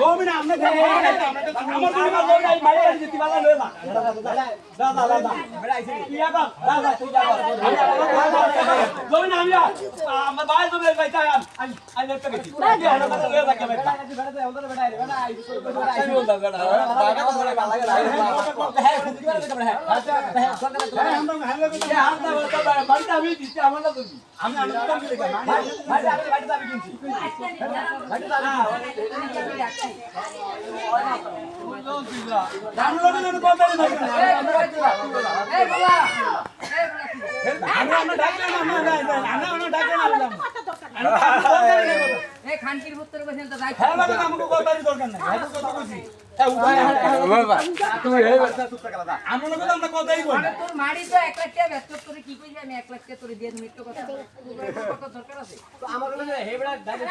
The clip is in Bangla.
গোমিনা আমরা আমার তুমি মারো নাই মারি দিতি বালা লয়ে না দাদা দাদা বেড়া আইছে কি আবা দাদা তুই দাদা গোমিনা আমি আমার ভাই তো বের বাইতা আমি নেট পেছি কি হলো কথা লয়ে থাকে বেটা বেটা দে ওদের বেটা আইরে বেটা আইছে আমি বলতা বেটা বাগা তো ধরে বালা লাগে হ্যাঁ কি করে দেখবে হ্যাঁ আচ্ছা হ্যাঁ সরকার তো হ্যাঁ আমরা হ্যালো কি হাত না বলতা বাড়িটা আমি দিছি আমার না তুমি আমি আমি তো কি দেখি ভাই আমি বাড়িটা আমি কিনছি বাড়িটা না ডাউনলোড কথা নাই এই বাবা আমরা ডাকলে না আমরা ডাকলে না এই খানকির পুত্র বসেন তো যাই হ্যাঁ বাবা আমাকে কথারই দরকার নাই আমি কথা কইছি বাবা তুমি এই বাচ্চা চুপ থাকা দাদা আমরা লোক তো আমরা কথাই কই আরে তোর মারি তো 1 লাখ টাকা ব্যস্ত তোরে কি কইছি আমি 1 লাখ টাকা তোরে দিয়ে মিট্টো কথা কত দরকার আছে তো আমার লোক হেবড়া দাদা